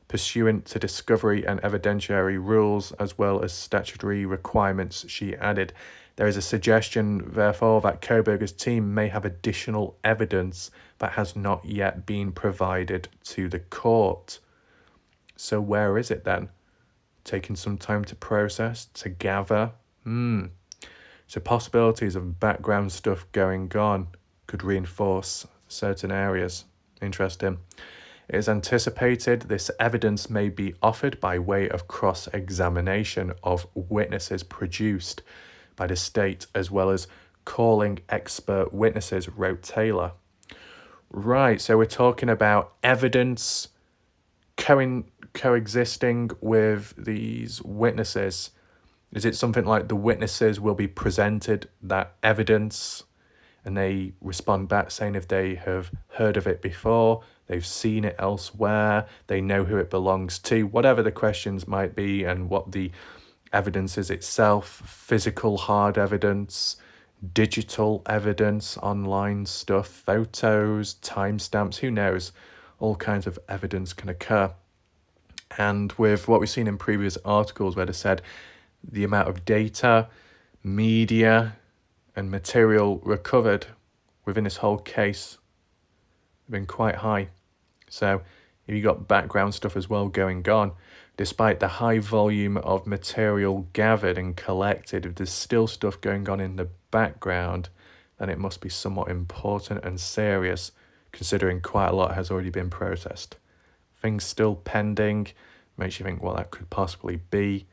A: pursuant to discovery and evidentiary rules as well as statutory requirements, she added. There is a suggestion, therefore, that Kohberger's team may have additional evidence that has not yet been provided to the court. So where is it then? Taking some time to process, to gather? So possibilities of background stuff going on could reinforce certain areas. Interesting. It is anticipated this evidence may be offered by way of cross-examination of witnesses produced by the state as well as calling expert witnesses, wrote Taylor. Right, so we're talking about evidence coexisting with these witnesses. Is it something like the witnesses will be presented that evidence and they respond back saying if they have heard of it before, they've seen it elsewhere, they know who it belongs to, whatever the questions might be and what the evidence is itself, physical hard evidence, digital evidence, online stuff, photos, timestamps, who knows, all kinds of evidence can occur. And with what we've seen in previous articles where they said the amount of data, media, and material recovered within this whole case have been quite high. So if you got background stuff as well going on, despite the high volume of material gathered and collected, if there's still stuff going on in the background, then it must be somewhat important and serious, considering quite a lot has already been processed. Things still pending makes you think what that could possibly be.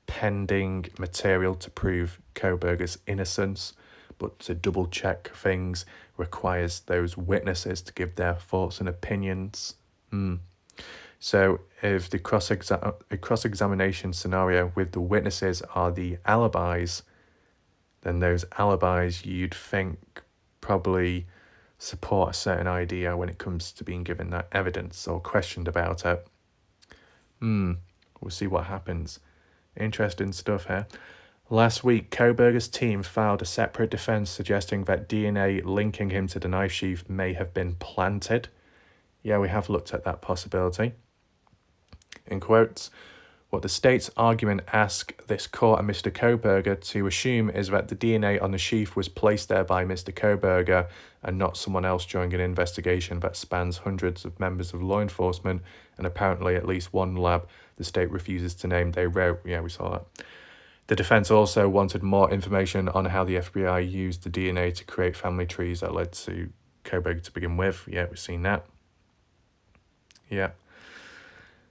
A: Pending material to prove Kohberger's innocence, but to double check things requires those witnesses to give their thoughts and opinions. So if the cross-examination scenario with the witnesses are the alibis, then those alibis you'd think probably support a certain idea when it comes to being given that evidence or questioned about it. We'll see what happens. Interesting stuff here. Last week, Kohberger's team filed a separate defense suggesting that DNA linking him to the knife sheath may have been planted. Yeah, we have looked at that possibility. In quotes, what the state's argument asks this court and Mr. Kohberger to assume is that the DNA on the sheath was placed there by Mr. Kohberger and not someone else during an investigation that spans hundreds of members of law enforcement and apparently at least one lab the state refuses to name. They wrote, yeah, we saw that. The defense also wanted more information on how the FBI used the DNA to create family trees that led to Kohberger to begin with. Yeah, we've seen that. Yeah.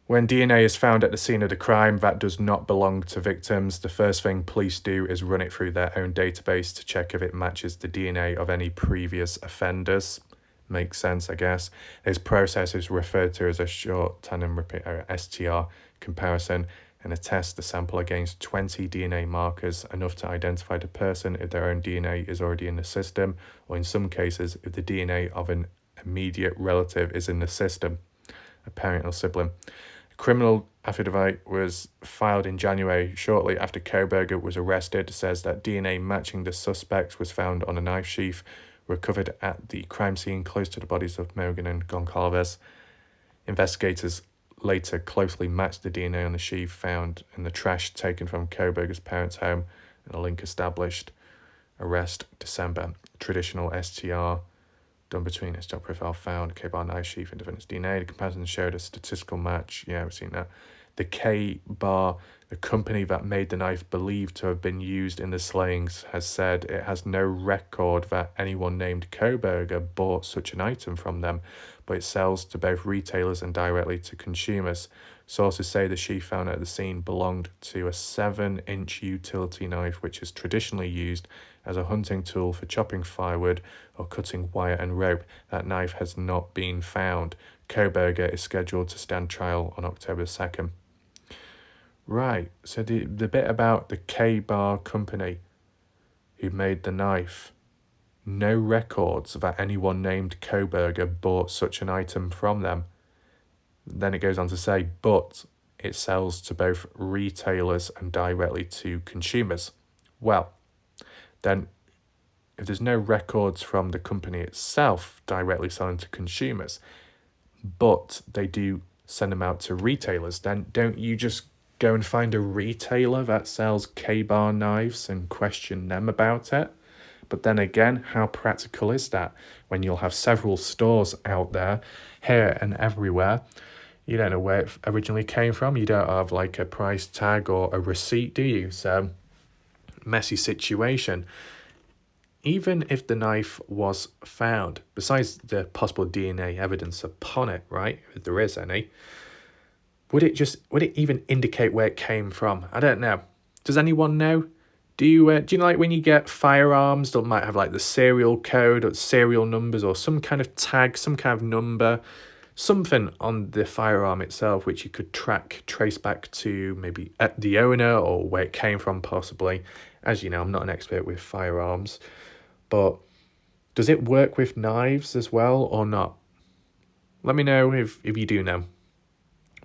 A: When DNA is found at the scene of the crime that does not belong to victims, the first thing police do is run it through their own database to check if it matches the DNA of any previous offenders. Makes sense, I guess. This process is referred to as a short tandem repeat, STR comparison, and attests the sample against 20 DNA markers, enough to identify the person if their own DNA is already in the system, or in some cases, if the DNA of an immediate relative is in the system, a parent or sibling. A criminal affidavit was filed in January, shortly after Kohberger was arrested, says that DNA matching the suspects was found on a knife sheath recovered at the crime scene close to the bodies of Morgan and Goncalves. Investigators later closely matched the DNA on the sheath found in the trash taken from Kohberger's parents' home, and a link established. Arrest December. Traditional STR done between STR profile found, KBar knife sheath and defendant's DNA. The comparison showed a statistical match. Yeah, we've seen that. The KBar, the company that made the knife believed to have been used in the slayings, has said it has no record that anyone named Kohberger bought such an item from them, but it sells to both retailers and directly to consumers. Sources say the sheath found at the scene belonged to a 7-inch utility knife, which is traditionally used as a hunting tool for chopping firewood or cutting wire and rope. That knife has not been found. Kohberger is scheduled to stand trial on October 2nd. Right, so the bit about the KBar Company who made the knife, no records that anyone named Kohberger bought such an item from them. Then it goes on to say, but it sells to both retailers and directly to consumers. Well, then if there's no records from the company itself directly selling to consumers, but they do send them out to retailers, then don't you just go and find a retailer that sells KBar knives and question them about it? But then again, how practical is that when you'll have several stores out there, here and everywhere? You don't know where it originally came from. You don't have like a price tag or a receipt, do you? So, messy situation. Even if the knife was found, besides the possible DNA evidence upon it, right, if there is any, would it even indicate where it came from? I don't know. Does anyone know? Do you know, like when you get firearms that might have like the serial code or serial numbers or some kind of tag, some kind of number, something on the firearm itself which you could trace back to maybe the owner or where it came from possibly. As you know, I'm not an expert with firearms, but does it work with knives as well or not? Let me know if you do know.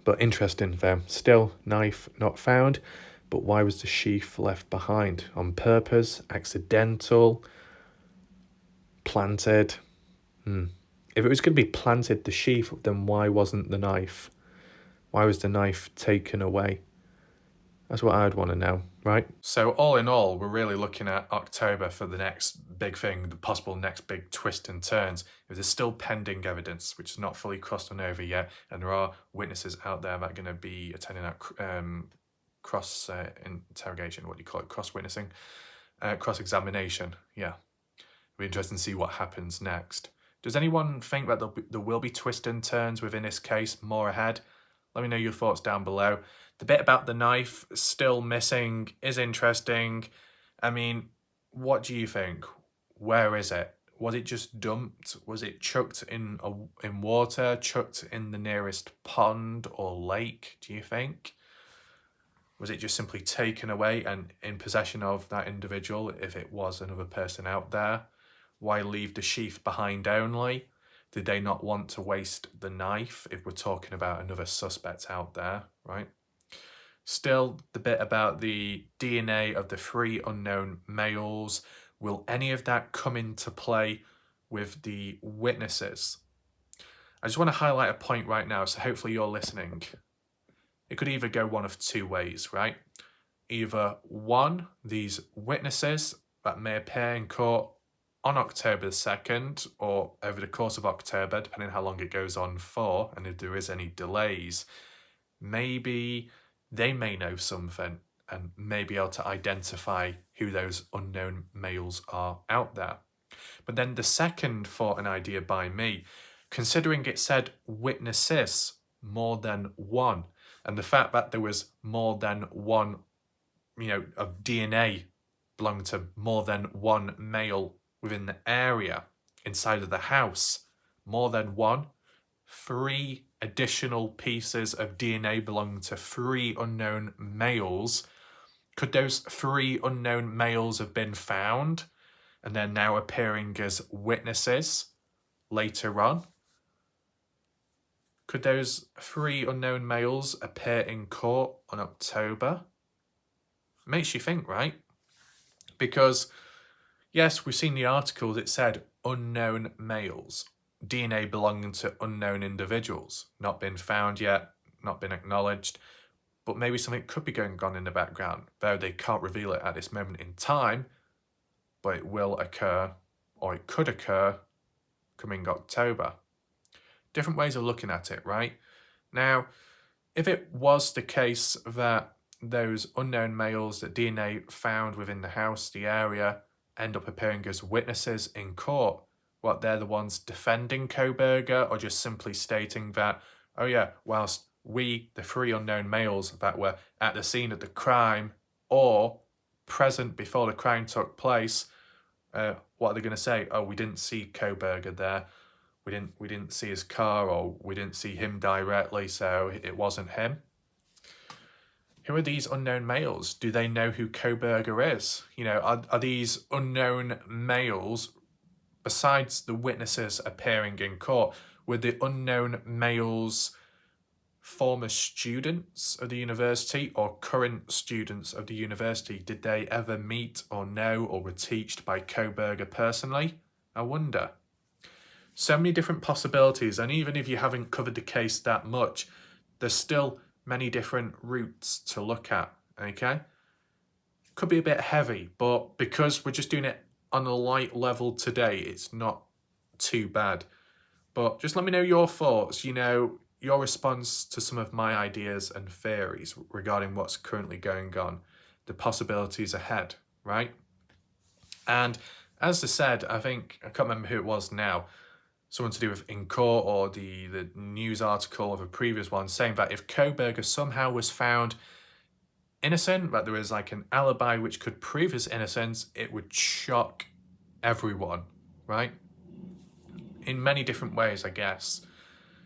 A: But interesting there. Still, knife not found. But why was the sheath left behind? On purpose? Accidental? Planted? If it was going to be planted, the sheath, then why wasn't the knife? Why was the knife taken away? That's what I'd want to know, right? So all in all, we're really looking at October for the next big thing, the possible next big twist and turns. If there's still pending evidence, which is not fully crossed on over yet, and there are witnesses out there that are going to be attending that cross interrogation, what do you call it, cross-witnessing, cross-examination, yeah. It'll be interesting to see what happens next. Does anyone think that there will be twists and turns within this case more ahead? Let me know your thoughts down below. The bit about the knife still missing is interesting. I mean, what do you think? Where is it? Was it just dumped? Was it chucked in water, chucked in the nearest pond or lake, do you think? Was it just simply taken away and in possession of that individual if it was another person out there? Why leave the sheath behind only? Did they not want to waste the knife if we're talking about another suspect out there, right? Still, the bit about the DNA of the 3 unknown males, will any of that come into play with the witnesses? I just want to highlight a point right now, so hopefully you're listening. It could either go one of two ways, right? Either one, these witnesses that may appear in court on October 2nd or over the course of October, depending how long it goes on for, and if there is any delays, maybe they may know something and may be able to identify who those unknown males are out there. But then the second thought and idea by me, considering it said witnesses, more than one, and the fact that there was more than one, of DNA belonging to more than one male within the area inside of the house, more than one, 3 additional pieces of DNA belonging to 3 unknown males. Could those 3 unknown males have been found and they're now appearing as witnesses later on? Could those 3 unknown males appear in court on October? Makes you think, right? Because, yes, we've seen the articles, it said unknown males, DNA belonging to unknown individuals, not been found yet, not been acknowledged, but maybe something could be going on in the background, though they can't reveal it at this moment in time, but it will occur, or it could occur, coming October. Different ways of looking at it, right? Now, if it was the case that those unknown males that DNA found within the house, the area, end up appearing as witnesses in court, what, they're the ones defending Kohberger, or just simply stating that, oh yeah, whilst we, the 3 unknown males that were at the scene of the crime or present before the crime took place, what are they going to say? Oh, we didn't see Kohberger there. We didn't see his car, or we didn't see him directly, so it wasn't him. Who are these unknown males? Do they know who Kohberger is? Are these unknown males, besides the witnesses appearing in court, were the unknown males former students of the university or current students of the university? Did they ever meet or know or were taught by Kohberger personally? I wonder. So many different possibilities, and even if you haven't covered the case that much, there's still many different routes to look at, okay? Could be a bit heavy, but because we're just doing it on a light level today, it's not too bad. But just let me know your thoughts, your response to some of my ideas and theories regarding what's currently going on, the possibilities ahead, right? And as I said, I can't remember who it was now, someone to do with in court, or the news article of a previous one, saying that if Kohberger somehow was found innocent, that there was like an alibi which could prove his innocence, it would shock everyone, right? In many different ways, I guess.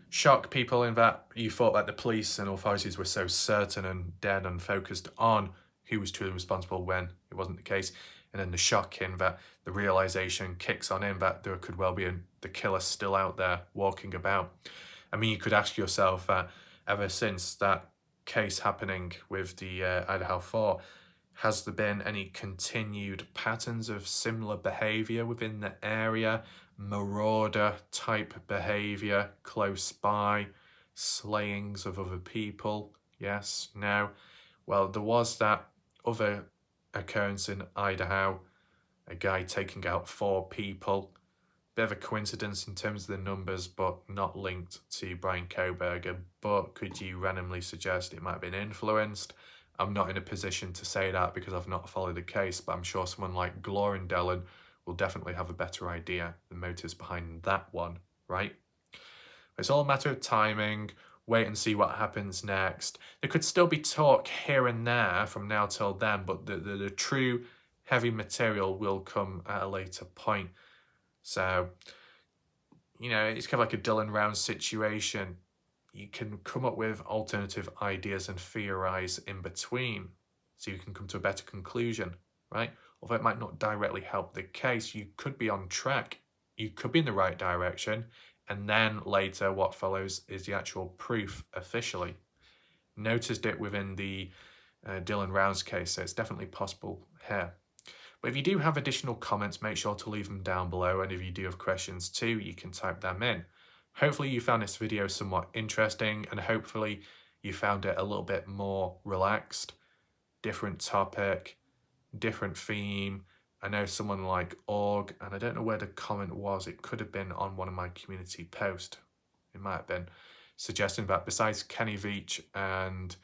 A: Shock people in that you thought that the police and authorities were so certain and dead and focused on who was truly responsible when it wasn't the case. And then the shock in that the realization kicks on in that there could well be the killer still out there walking about. I mean, you could ask yourself that ever since that case happening with the Idaho 4, has there been any continued patterns of similar behaviour within the area? Marauder type behaviour close by, slayings of other people? Yes, no. Well, there was that other occurrence in Idaho, a guy taking out 4 people. Bit of a coincidence in terms of the numbers, but not linked to Bryan Kohberger. But could you randomly suggest it might have been influenced? I'm not in a position to say that because I've not followed the case, but I'm sure someone like Glorindellen will definitely have a better idea the motives behind that one, right? It's all a matter of timing. Wait and see what happens next. There could still be talk here and there from now till then, but the true heavy material will come at a later point. So, it's kind of like a Dylan Round situation. You can come up with alternative ideas and theorize in between so you can come to a better conclusion, right? Although it might not directly help the case, you could be on track. You could be in the right direction. And then later what follows is the actual proof officially. Noticed it within the Dylan Round's case, so it's definitely possible here. But if you do have additional comments, make sure to leave them down below, and if you do have questions too, you can type them in. Hopefully you found this video somewhat interesting, and hopefully you found it a little bit more relaxed. Different topic, different theme. I know someone like Org, and I don't know where the comment was, it could have been on one of my community posts. It might have been suggesting that besides Kenny Veach and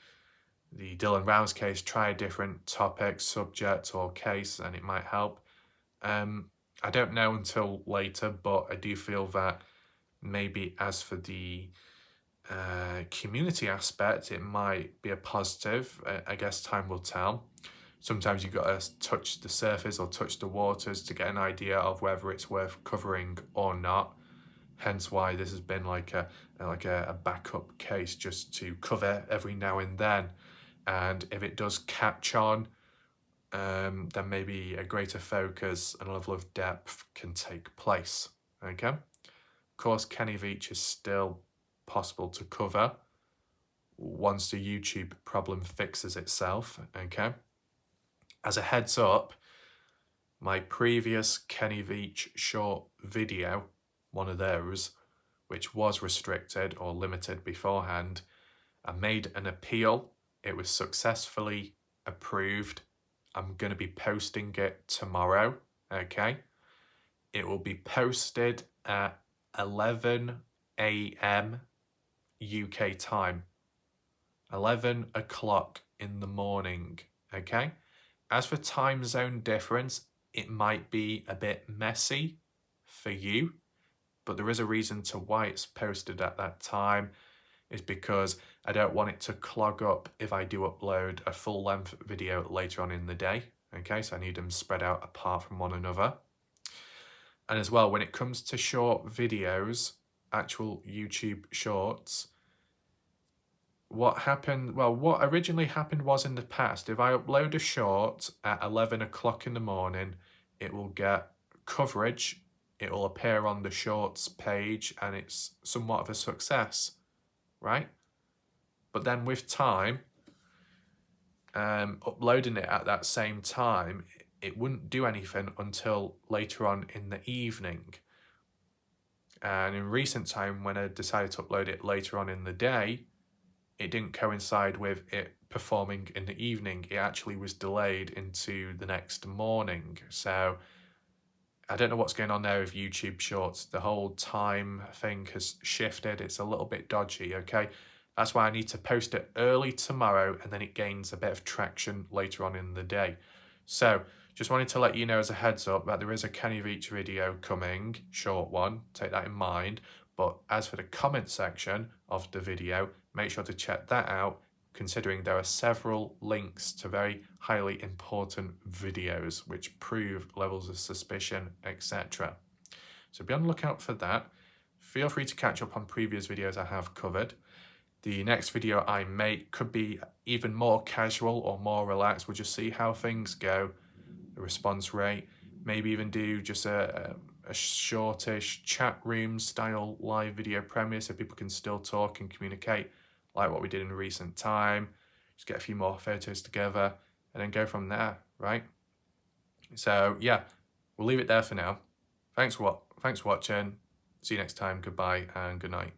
A: the Dylan Rouse case, try a different topic, subject or case and it might help. I don't know until later, but I do feel that maybe as for the community aspect, it might be a positive. I guess time will tell. Sometimes you've got to touch the surface or touch the waters to get an idea of whether it's worth covering or not. Hence why this has been like a backup case just to cover every now and then. And if it does catch on, then maybe a greater focus and level of depth can take place. Okay. Of course, Kenny Veach is still possible to cover once the YouTube problem fixes itself. Okay. As a heads up, my previous Kenny Veach short video, one of those, which was restricted or limited beforehand, I made an appeal. It was successfully approved. I'm going to be posting it tomorrow, okay? It will be posted at 11 a.m. UK time. 11 o'clock in the morning, okay? As for time zone difference, it might be a bit messy for you, but there is a reason to why it's posted at that time. Is because I don't want it to clog up if I do upload a full-length video later on in the day. Okay, so I need them spread out apart from one another. And as well, when it comes to short videos, actual YouTube shorts, what originally happened was in the past, if I upload a short at 11 o'clock in the morning, it will get coverage, it will appear on the shorts page, and it's somewhat of a success. Right? But then with time, uploading it at that same time, it wouldn't do anything until later on in the evening. And in recent time, when I decided to upload it later on in the day, it didn't coincide with it performing in the evening. It actually was delayed into the next morning. So I don't know what's going on there with YouTube Shorts. The whole time thing has shifted. It's a little bit dodgy, okay? That's why I need to post it early tomorrow, and then it gains a bit of traction later on in the day. So just wanted to let you know as a heads up that there is a Kenny Veach video coming, short one, take that in mind. But as for the comment section of the video, make sure to check that out, considering there are several links to very highly important videos which prove levels of suspicion, etc. So be on the lookout for that. Feel free to catch up on previous videos I have covered. The next video I make could be even more casual or more relaxed. We'll just see how things go, the response rate, maybe even do just a shortish chat room style live video premiere so people can still talk and communicate like what we did in recent time. Just get a few more photos together and then go from there, right? So yeah, we'll leave it there for now. Thanks for watching. See you next time. Goodbye and good night.